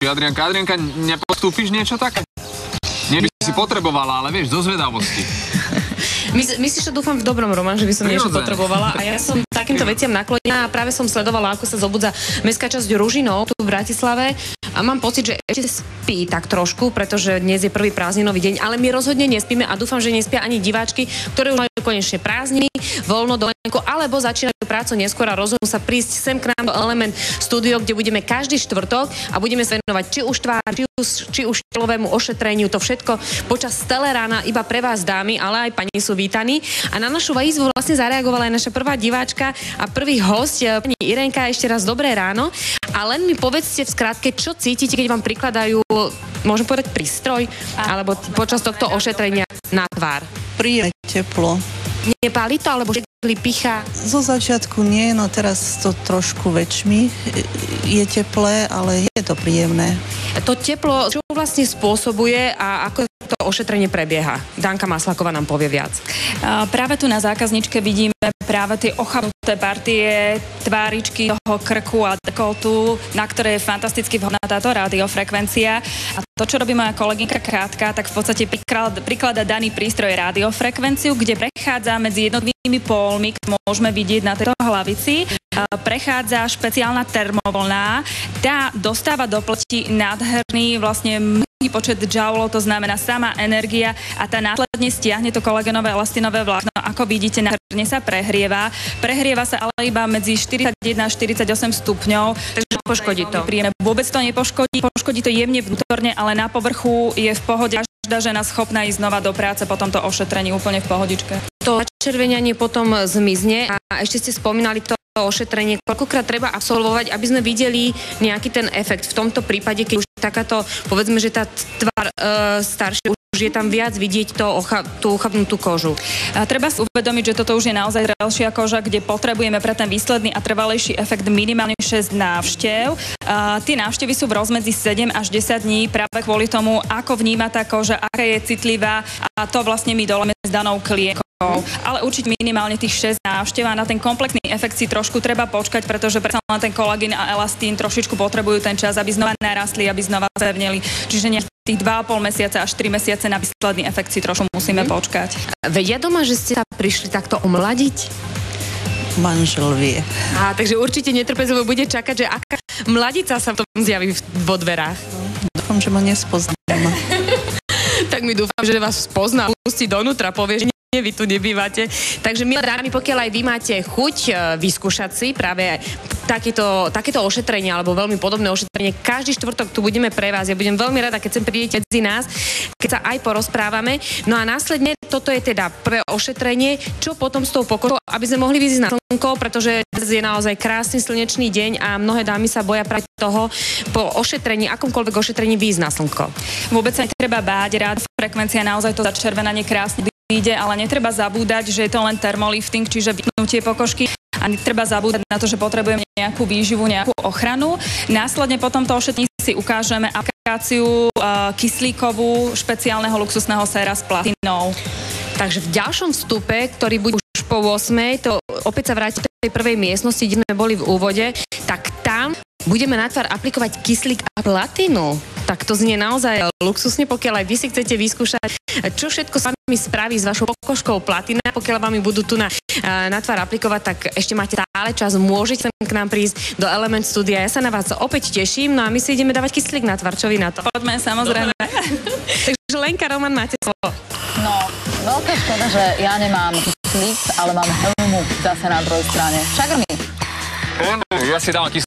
Adrianka. Adrianka, nepostúpiš niečo také? Nie by si potrebovala, ale vieš, zo zvedavosti. Myslíš, že dúfam v dobrom, Roman, že by som niečo potrebovala a ja som takýmto veciam naklonená a práve som sledovala, ako sa zobudza mestská časť Ružinov tu v Bratislave a mám pocit, že ešte spí tak trošku, pretože dnes je prvý prázdninový deň, ale my rozhodne nespíme a dúfam, že nespia ani diváčky, ktoré už majú konečne prázdniny, voľno dovolenku, alebo začínajú prácu neskôr a rozhodnú sa prísť sem k nám do Element Studio, kde budeme každý štvrtok a budeme sa venovať či už tvári, či už telovému ošetreniu, to všetko počas celé rána iba pre vás dámy, ale aj pani sú vítaní. A na našu výzvu vlastne zareagovala aj naša prvá diváčka a prvý host, pani Irenka, ešte raz dobré ráno. A len mi povedzte v skratke, čo cítite, keď vám prikladajú, môžem povedať, prístroj, alebo počas tohto ošetrenia na tvár. Príjemné teplo. Nepáli to, alebo picha? Zo začiatku nie, no teraz to trošku väčšmi je teplé, ale je to príjemné. To teplo, čo vlastne spôsobuje a ako to ošetrenie prebieha? Danka Maslaková nám povie viac. Práve tu na zákazničke vidíme práve tie ochabnuté partie, tváričky toho krku a dekoltu, na ktoré je fantasticky vhodná táto rádiofrekvencia. A to, čo robí moja kolegynka Kátka, tak v podstate prikladá daný prístroj rádiofrekvenciu, kde prechádza medzi jednotlivými pólmi, ktoré môžeme vidieť na tejto hlavici. Prechádza špeciálna termovlna. Tá dostáva do pleti nádherný vlastne mnohý počet joulov, to znamená sama energia a tá následne stiahne to kolagénové elastinové vlákno. Ako vidíte, nádherne sa prehrieva. Prehrieva sa ale iba medzi 41 a 48 stupňov. Takže poškodí to. Vôbec to nepoškodí. Poškodí to jemne vnútorne, ale na povrchu je v pohode. Každá žena schopná ísť znova do práce po tomto ošetrení úplne v pohodičke. To červenianie potom zmizne a ešte ste spomínali to ošetrenie, koľkokrát treba absolvovať, aby sme videli nejaký ten efekt. V tomto prípade, keď už takáto, povedzme, že tá tvár staršia, už je tam viac vidieť tú uchabnutú kožu. Treba si uvedomiť, že toto už je naozaj zrelšia koža, kde potrebujeme pre ten výsledný a trvalejší efekt minimálne 6 návštev. Tie návštevy sú v rozmedzi 7 až 10 dní práve kvôli tomu, ako vníma tá koža, aká je citlivá a to vlastne my doláme s danou klientkou. Ale určite minimálne tých 6 návštev a na ten komplexný efekt si trošku treba počkať, pretože predsa len ten kolagín a elastín trošičku potrebujú ten čas, aby znova narastli, aby znova zevneli. Čiže nie tých 2,5 mesiaca až 3 mesiace na výsledný efekt si trošku musíme počkať. Vedia doma, že ste sa prišli takto omladiť? Manžel vie. Takže určite netrpezlivo bude čakať, že aká mladica sa v tom zjaví vo dverách. Dúfam, že ma nespozná. Tak mi dúfam, že vás spozná, pustí donútra, povie, že vy tu nebývate. Takže milé dámy, pokiaľ aj vy máte chuť vyskúšať si práve takéto ošetrenie alebo veľmi podobné ošetrenie, každý štvrtok tu budeme pre vás. Ja budem veľmi rada, keď sem prídete medzi nás, keď sa aj porozprávame. No a následne toto je teda prvé ošetrenie, čo potom s tou pokožou, aby sme mohli vyjsť na slnko, pretože dnes je naozaj krásny slnečný deň a mnohé dámy sa boja práve toho po ošetrení, akomkoľvek ošetrení vyjsť na slnko. Vôbec sa netreba báť, rádiofrekvencia naozaj to začervenanie krásne ide, ale netreba zabúdať, že je to len termolifting, čiže vypnutie pokožky a netreba zabúdať na to, že potrebujeme nejakú výživu, nejakú ochranu. Následne po tomto ošetrení si ukážeme aplikáciu kyslíkovú špeciálneho luxusného séra s platinou. Takže v ďalšom vstupe, ktorý bude už po 8, to opäť sa vráti do tej prvej miestnosti, kde sme boli v úvode, tak tam budeme na tvár aplikovať kyslík a platinu. Tak to znie naozaj luxusne, pokiaľ aj vy si chcete vyskúšať, čo všetko sa mi spraví s vašou pokožkou platina. Pokiaľ vám budú tu na tvár aplikovať, tak ešte máte stále čas, môžete k nám prísť do Element Studia. Ja sa na vás opäť teším, no a my si ideme dávať kyslík na tvár. Čo vy na to? Poďme, samozrejme. Takže Lenka, Roman, máte slovo. No, veľká škoda, že ja nemám kyslík, ale mám helmu zase na druhej strane. Čagrmi. Ja si dávam kyslík